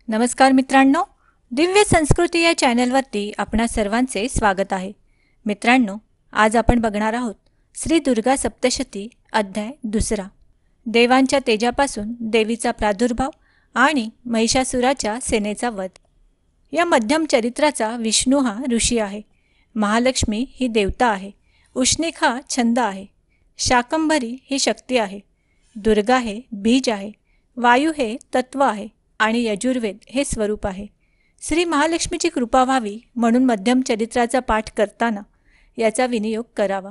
नमस्कार मित्रांनो, दिव्य संस्कृती या चॅनलवरती आपणा सर्वांचे स्वागत आहे. मित्रांनो, आज आपण बघणार आहोत श्री दुर्गा सप्तशती अध्याय 2. देवांच्या तेजापासून देवीचा प्रादुर्भाव आणि महिषासुराच्या सेनेचा वध. या मध्यम चरित्राचा विष्णू हा ऋषी आहे, महालक्ष्मी ही देवता आहे, उष्णिक हा छंद आहे, शाकंभरी ही शक्ती आहे, दुर्गा हे बीज आहे, वायू हे तत्व आहे आणि यजुर्वेद हे स्वरूप आहे. श्री महालक्ष्मीची कृपा व्हावी म्हणून मध्यम चरित्राचा पाठ करताना याचा विनियोग करावा.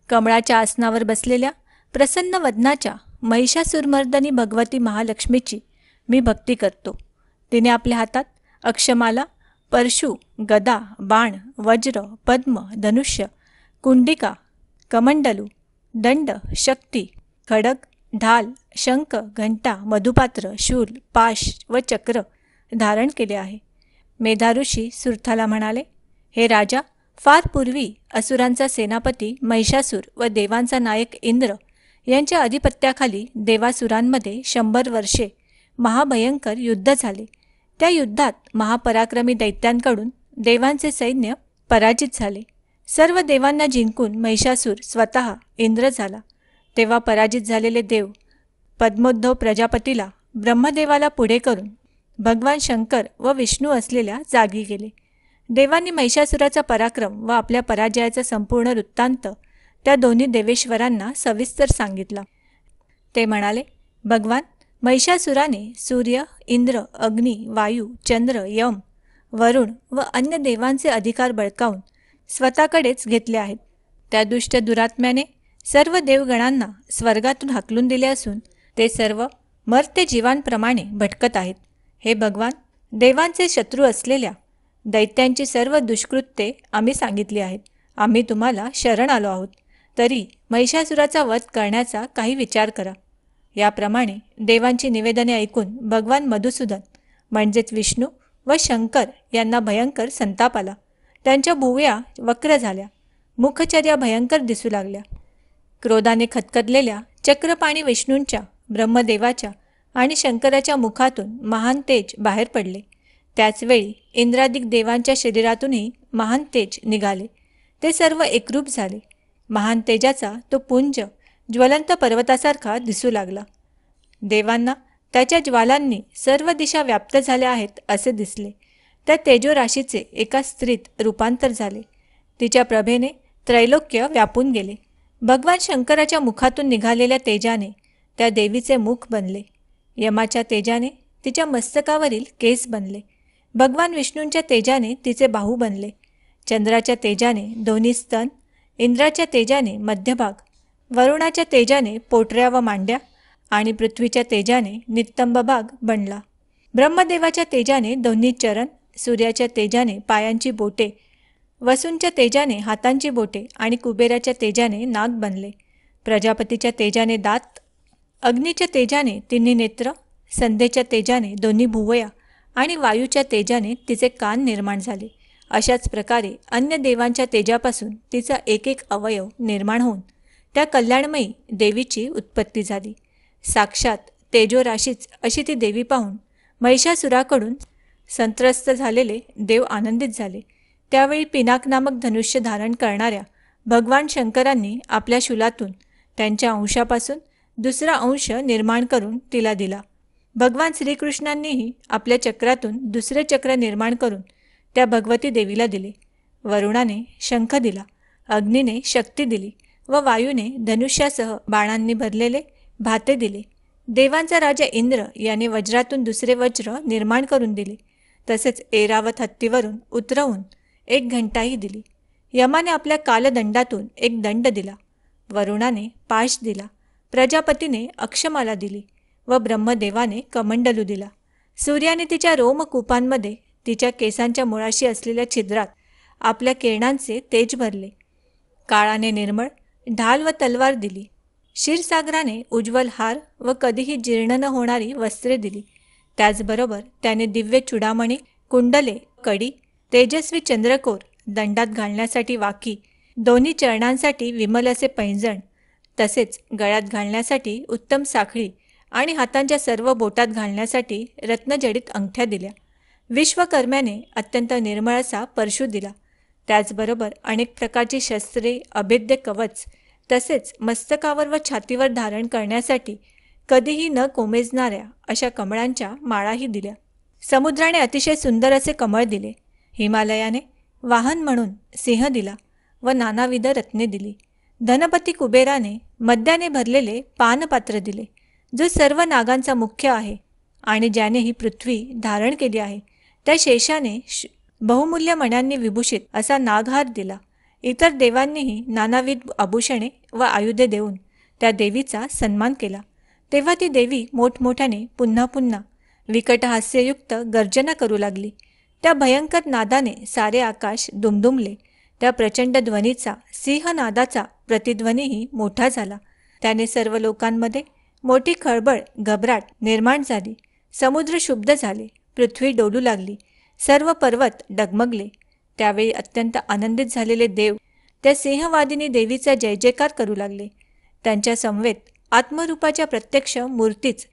कमळाच्या आसनावर बसलेल्या प्रसन्न वदनाच्या महिषासुरमर्दनी भगवती महालक्ष्मीची मी भक्ती करतो. तिने आपल्या हातात अक्षमाला, परशु, गदा, बाण, वज्र, पद्म, धनुष्य, कुंडिका, कमंडलू, दंड, शक्ती, खडग, ढाल, शंख, घंटा, मधुपात्र, शूल, पाश व चक्र धारण केले आहे. मेधा ऋषी सुरथाला म्हणाले, हे राजा, फार पूर्वी असुरांचा सेनापती महिषासूर व देवांचा नायक इंद्र यांच्या अधिपत्याखाली देवासुरांमध्ये 100 वर्षे महाभयंकर युद्ध झाले. त्या युद्धात महापराक्रमी दैत्यांकडून देवांचे सैन्य पराजित झाले. सर्व देवांना जिंकून महिषासूर स्वतः इंद्र झाला. तेव्हा पराजित झालेले देव पद्मोद्धव प्रजापतीला ब्रह्मदेवाला पुढे करून भगवान शंकर व विष्णू असलेल्या जागी गेले. देवांनी महिषासुराचा पराक्रम व आपल्या पराजयाचा संपूर्ण वृत्तांत त्या दोन्ही देवेश्वरांना सविस्तर सांगितला. ते म्हणाले, भगवान, महिषासुराने सूर्य, इंद्र, अग्नी, वायू, चंद्र, यम, वरुण व अन्य देवांचे अधिकार बळकावून स्वतःकडेच घेतले आहेत. त्या दुष्ट दुरात्म्याने सर्व देवगणांना स्वर्गातून हाकलून दिले असून ते सर्व मर्त्य जीवांप्रमाणे भटकत आहेत. हे भगवान, देवांचे शत्रू असलेल्या दैत्यांची सर्व दुष्कृत्ये आम्ही सांगितली आहेत. आम्ही तुम्हाला शरण आलो आहोत, तरी महिषासुराचा वध करण्याचा काही विचार करा. याप्रमाणे देवांची निवेदने ऐकून भगवान मधुसूदन म्हणजेच विष्णू व शंकर यांना भयंकर संताप आला. त्यांच्या भुवया वक्र झाल्या, मुखचर्या भयंकर दिसू लागल्या. क्रोधाने खदखदलेल्या चक्रपाणी विष्णूंच्या, ब्रह्मदेवाच्या आणि शंकराच्या मुखातून महान तेज बाहेर पडले. त्याचवेळी इंद्रादिक देवांच्या शरीरातूनही महान तेज निघाले. ते सर्व एकरूप झाले. महान तेजाचा तो पुंज ज्वलंत पर्वतासारखा दिसू लागला. देवांना त्याच्या ज्वालांनी सर्व दिशा व्याप्त झाल्या आहेत असे दिसले. त्या तेजोराशीचे एका स्त्रीत रूपांतर झाले. तिच्या प्रभेने त्रैलोक्य व्यापून गेले. भगवान शंकराच्या मुखातून निघालेल्या तेजाने त्या देवीचे मुख बनले. यमाच्या तेजाने तिच्या मस्तकावरील केस बनले. भगवान विष्णूंच्या तेजाने तिचे बाहू बनले. चंद्राच्या तेजाने दोन्ही स्तन, इंद्राच्या तेजाने मध्यभाग, वरुणाच्या तेजाने पोटऱ्या व मांड्या आणि पृथ्वीच्या तेजाने नितंब भाग बनला. ब्रह्मदेवाच्या तेजाने दोन्ही चरण, सूर्याच्या तेजाने पायांची बोटे, वसूंच्या तेजाने हातांची बोटे आणि कुबेराच्या तेजाने नाक बनले. प्रजापतीच्या तेजाने दात, अग्नीच्या तेजाने तिन्ही नेत्र, संध्येच्या तेजाने दोन्ही भुवया आणि वायूच्या तेजाने तिचे कान निर्माण झाले. अशाच प्रकारे अन्य देवांच्या तेजापासून तिचा एक एक अवयव निर्माण होऊन त्या कल्याणमयी देवीची उत्पत्ती झाली. साक्षात तेजोराशीच अशी ती देवी पाहून महिषासुराकडून संत्रस्त झालेले देव आनंदित झाले. त्यावेळी पिनाक नामक धनुष्य धारण करणाऱ्या भगवान शंकरांनी आपल्या शूलातून त्यांच्या अंशापासून दुसरा अंश निर्माण करून तिला दिला. भगवान श्रीकृष्णांनीही आपल्या चक्रातून दुसरे चक्र निर्माण करून त्या भगवती देवीला दिले. वरुणाने शंख दिला, अग्नीने शक्ती दिली व वायूने धनुष्यासह बाणांनी भरलेले भाते दिले. देवांचा राजा इंद्र याने वज्रातून दुसरे वज्र निर्माण करून दिले. तसेच ऐरावत हत्तीवरून उतरवून एक घंटाही दिली. यमाने आपल्या कालदंडातून एक दंड दिला. वरुणाने पाश दिला. प्रजापतीने अक्षमाला दिली व ब्रह्मदेवाने कमंडलू दिला. सूर्याने तिच्या रोमकूपांमध्ये तिच्या केसांच्या मुळाशी असलेल्या छिद्रात आपल्या किरणांचे तेज भरले. काळाने निर्मळ ढाल व तलवार दिली. क्षीरसागराने उज्ज्वल हार व कधीही जीर्ण न होणारी वस्त्रे दिली. त्याचबरोबर त्याने दिव्य चुडामणी, कुंडले, कडी, तेजस्वी चंद्रकोर, दंडात घालण्यासाठी वाकी, दोन्ही चरणांसाठी विमल असे पैंजण, तसेच गळ्यात घालण्यासाठी उत्तम साखळी आणि हातांच्या सर्व बोटात घालण्यासाठी रत्नजडित अंगठ्या दिल्या. विश्वकर्म्याने अत्यंत निर्मळ असा परशू दिला. त्याचबरोबर अनेक प्रकारची शस्त्रे, अभेद्य कवच, तसेच मस्तकावर व छातीवर धारण करण्यासाठी कधीही न कोमेजणाऱ्या अशा कमळांच्या माळाही दिल्या. समुद्राने अतिशय सुंदर असे कमळ दिले. हिमालयाने वाहन म्हणून सिंह दिला व नानाविध रत्ने दिली. धनपती कुबेराने मद्याने भरलेले पानपात्र दिले, जो सर्व नागांचा मुख्य आहे, आणि ज्याने ही पृथ्वी धारण केली आहे त्या शेषाने बहुमूल्य मण्यांनी विभूषित असा नागहार दिला. इतर देवांनीही नानाविध आभूषणे व आयुधे देऊन त्या देवीचा सन्मान केला. तेव्हा ती देवी मोठमोठ्याने पुन्हा पुन्हा विकटहास्ययुक्त गर्जना करू लागली. त्या भयंकर नादाने सारे आकाश दुमदुमले. त्या प्रचंड ध्वनीचा, सिंहनादाचा प्रतिध्वनीही मोठा झाला. त्याने सर्व लोकांमध्ये मोठी खळबळ, घबराट निर्माण झाली. समुद्र शुब्ध झाले, पृथ्वी डोलू लागली, सर्व पर्वत डगमगले. त्यावेळी अत्यंत आनंदित झालेले देव त्या सिंहवादिनी देवीचा जय जयकार करू लागले. त्यांच्या समवेत आत्मरूपाच्या प्रत्यक्ष मूर्तीच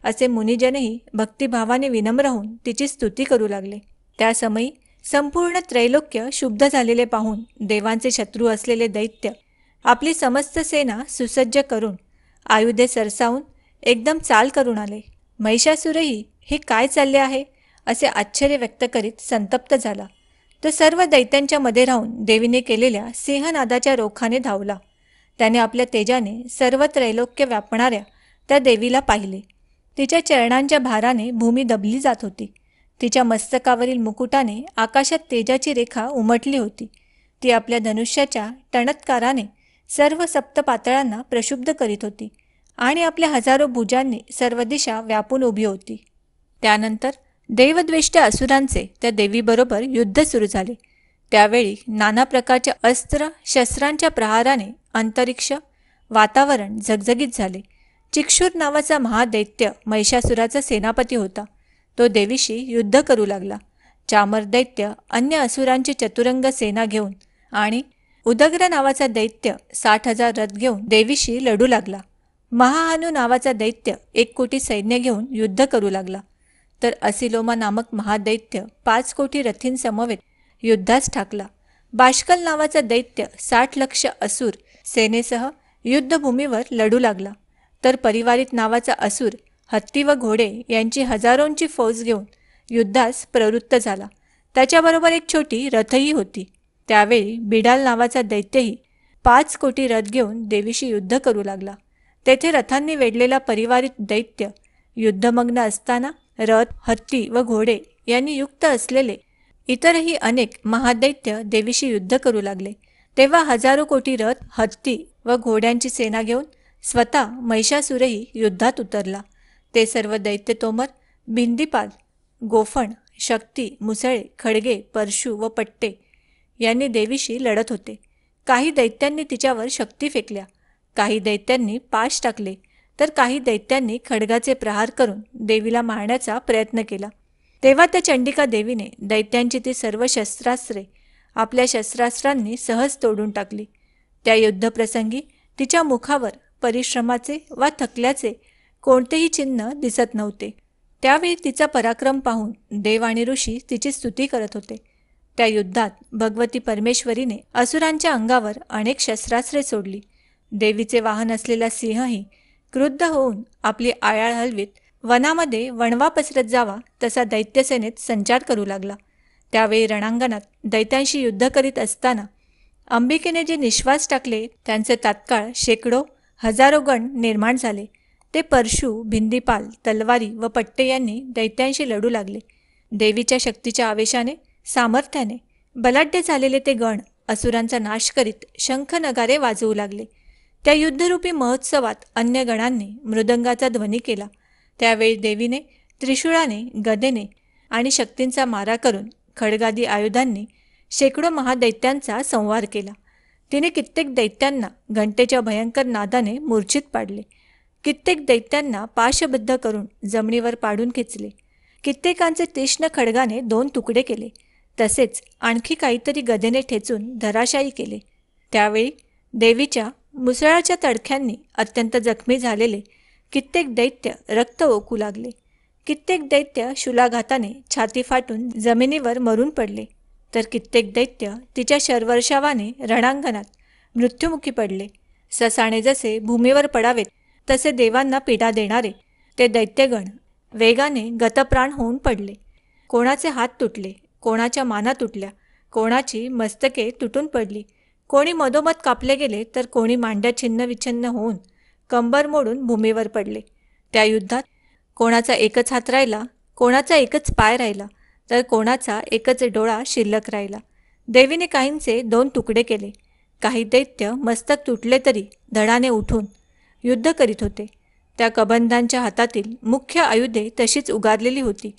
असे मुनिजनही भक्तिभावाने विनम्र होऊन तिची स्तुती करू लागले. त्या समयी संपूर्ण त्रैलोक्य शुद्ध झालेले पाहून देवांचे शत्रू असलेले दैत्य आपली समस्त सेना सुसज्ज करून आयुधे सरसावून एकदम चाल करून आले. महिषासुरही हे काय चालले आहे असे आश्चर्य व्यक्त करीत संतप्त झाला. तो सर्व दैत्यांच्या मध्ये राहून देवीने केलेल्या सिंहनादाच्या रोखाने धावला. त्याने आपल्या तेजाने सर्व त्रैलोक्य व्यापणाऱ्या त्या देवीला पाहिले. तिच्या चरणांच्या भाराने भूमी दबली जात होती. तिच्या मस्तकावरील मुकुटाने आकाशात तेजाची रेखा उमटली होती. ती आपल्या धनुष्याच्या टणत्काराने सर्व सप्तपातळांना प्रक्षुब्ध करीत होती आणि आपल्या हजारो भुजांनी सर्व दिशा व्यापून उभी होती. त्यानंतर देवद्वेष्ट असुरांचे त्या देवीबरोबर युद्ध सुरू झाले. त्यावेळी नाना प्रकारच्या अस्त्र शस्त्रांच्या प्रहाराने अंतरिक्ष, वातावरण झगझगीत झाले. चिक्षुर नावाचा महादैत्य महिषासुराचा सेनापती होता. तो देवीशी युद्ध करू लागला. चामर दैत्य अन्य असुरांची चतुरंग सेना घेऊन आणि उदग्र नावाचा दैत्य 60,000 रथ घेऊन देवीशी लढू लागला. महाहानू नावाचा दैत्य 1 कोटी सैन्य घेऊन युद्ध करू लागला. तर असिलोमा नामक महादैत्य 5 कोटी रथींसमवेत युद्धास ठाकला. बाष्कल नावाचा दैत्य 60 लक्ष असुर सेनेसह युद्धभूमीवर लढू लागला. तर परिवारित नावाचा असुर हत्ती व घोडे यांची हजारोंची फौज घेऊन युद्धास प्रवृत्त झाला. त्याच्याबरोबर एक छोटी रथही होती. त्यावेळी बिडाल नावाचा दैत्यही 5 कोटी रथ घेऊन देवीशी युद्ध करू लागला. तेथे रथांनी वेढलेला परिवारित दैत्य युद्धमग्न असताना रथ, हत्ती व घोडे यांनी युक्त असलेले इतरही अनेक महादैत्य देवीशी युद्ध करू लागले. तेव्हा हजारो कोटी रथ, हत्ती व घोड्यांची सेना घेऊन स्वतः महिषासुरही युद्धात उतरला. ते सर्व दैत्य तोमर, भिंदीपाल, गोफण, शक्ती, मुसळे, खडगे, परशू व पट्टे यांनी देवीशी लढत होते. काही दैत्यांनी तिच्यावर शक्ती फेकल्या, काही दैत्यांनी पाश टाकले, तर काही दैत्यांनी खडगाचे प्रहार करून देवीला मारण्याचा प्रयत्न केला. तेव्हा त्या चंडिका देवीने दैत्यांची ती सर्व शस्त्रास्त्रे आपल्या शस्त्रास्त्रांनी सहज तोडून टाकली. त्या युद्धप्रसंगी तिच्या मुखावर परिश्रमाचे वा थकल्याचे कोणतेही चिन्ह दिसत नव्हते. त्यावेळी तिचा पराक्रम पाहून देव आणि ऋषी तिची स्तुती करत होते. त्या युद्धात भगवती परमेश्वरीने असुरांच्या अंगावर अनेक शस्त्रास्त्रे सोडली. देवीचे वाहन असलेला सिंहही क्रुद्ध होऊन आपली आयाळ हलवीत वनामध्ये वणवा पसरत जावा तसा दैत्यसेनेत संचार करू लागला. त्यावेळी रणांगणात दैत्यांशी युद्ध करीत असताना अंबिकेने जे निश्वास टाकले त्यांचे तात्काळ शेकडो हजारो गण निर्माण झाले. ते परशू, भिंदीपाल, तलवारी व पट्टे यांनी दैत्यांशी लढू लागले. देवीच्या शक्तीच्या आवेशाने, सामर्थ्याने बलाढ्य झालेले ते गण असुरांचा नाश करीत शंख नगारे वाजवू लागले. त्या युद्धरूपी महोत्सवात अन्य गणांनी मृदंगाचा ध्वनी केला. त्यावेळी देवीने त्रिशूळाने, गदेने आणि शक्तींचा मारा करून खडगादी आयुधांनी शेकडो महादैत्यांचा संहार केला. तिने कित्येक दैत्यांना घंटेच्या भयंकर नादाने मूर्छित पाडले. कित्येक दैत्यांना पाशबद्ध करून जमिनीवर पाडून खेचले. कित्येकांचे तीक्ष्ण खडगाने 2 तुकडे केले. तसेच आणखी काहीतरी गदेने ठेचून धराशायी केले. त्यावेळी देवीच्या मुसळाच्या तडख्यांनी अत्यंत जखमी झालेले कित्येक दैत्य रक्त ओकू लागले. कित्येक दैत्य शूलाघाताने छाती फाटून जमिनीवर मरून पडले, तर कित्येक दैत्य तिच्या शरवर्षावाने रणांगणात मृत्युमुखी पडले. ससाणे जसे भूमीवर पडावेत तसे देवांना पीडा देणारे ते दैत्यगण वेगाने गतप्राण होऊन पडले. कोणाचे हात तुटले, कोणाच्या माना तुटल्या, कोणाची मस्तके तुटून पडली, कोणी मधोमध कापले गेले, तर कोणी मांड्या छिन्नविच्छिन्न होऊन कंबर मोडून भूमीवर पडले. त्या युद्धात कोणाचा एकच हात राहिला, कोणाचा एकच पाय राहिला, तर कोणाचा एकच डोळा शिल्लक राहिला. देवीने काहींचे 2 तुकडे केले. काही दैत्य मस्तक तुटले तरी धडाने उठून युद्ध करीत होते. त्या कबंधांच्या हातातील मुख्य आयुधे तशीच उगारलेली होती.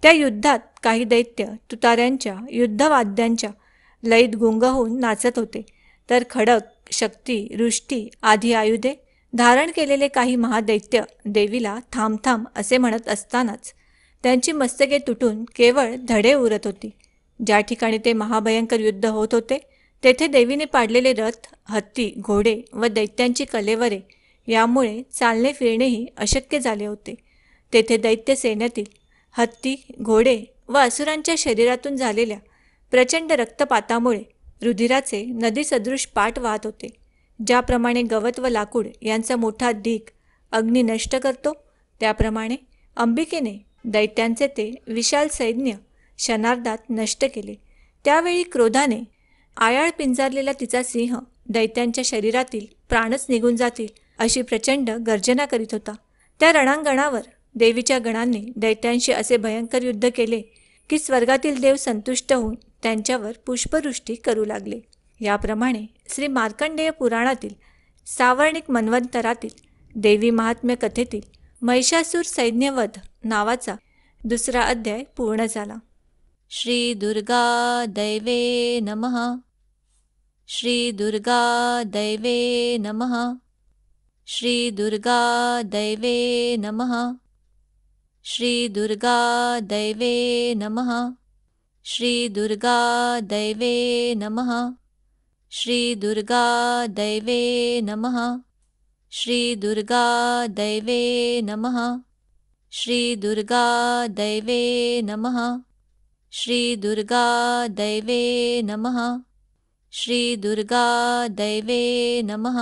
त्या युद्धात काही दैत्य तुतार्यांच्या युद्धवाद्यांच्या लयीत गुंग होऊन नाचत होते, तर खडक, शक्ती, रुष्टी आदी आयुधे धारण केलेले काही महादैत्य देवीला थांब थांब असे म्हणत असतानाच त्यांची मस्तके तुटून केवळ धडे उरत होती. ज्या ठिकाणी ते महाभयंकर युद्ध होत होते तेथे देवीने पाडलेले रथ, हत्ती, घोडे व दैत्यांची कलेवरे यामुळे चालणे फिरणेही अशक्य झाले होते. तेथे दैत्य सेनेतील हत्ती, घोडे व असुरांच्या शरीरातून झालेल्या प्रचंड रक्तपातामुळे रुधिराचे नदीसदृश पाट वाहत होते. ज्याप्रमाणे गवत व लाकूड यांचा मोठा ढीग अग्नी नष्ट करतो, त्याप्रमाणे अंबिकेने दैत्यांचे ते विशाल सैन्य क्षणार्धात नष्ट केले. त्यावेळी क्रोधाने आयाळ पिंजारलेला तिचा सिंह दैत्यांच्या शरीरातील प्राणच निघून जातील अशी प्रचंड गर्जना करीत होता. त्या रणांगणावर देवीच्या गणांनी दैत्यांशी असे भयंकर युद्ध केले की स्वर्गातील देव संतुष्ट होऊन त्यांच्यावर पुष्पवृष्टी करू लागले. याप्रमाणे श्री मार्कंडेय पुराणातील सावर्णिक मन्वंतरातील देवी महात्म्य कथेतील महिषासूर सैन्यवध नावाचा 2रा अध्याय पूर्ण झाला. श्री दुर्गा दैवे नमः. श्री दुर्गा दैवे नमः. श्री दुर्गा दैवे नमः. श्री दुर्गा दैवे नमः. श्री दुर्गा दैवे नमः. श्री दुर्गा दैवे नमः. श्री दुर्गा दैवे नमः. श्री दुर्गा दैवे नमः. श्री दुर्गा दैवे नमः. श्री दुर्गा दैवे नमः.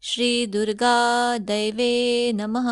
श्री दुर्गा दैवे नमः.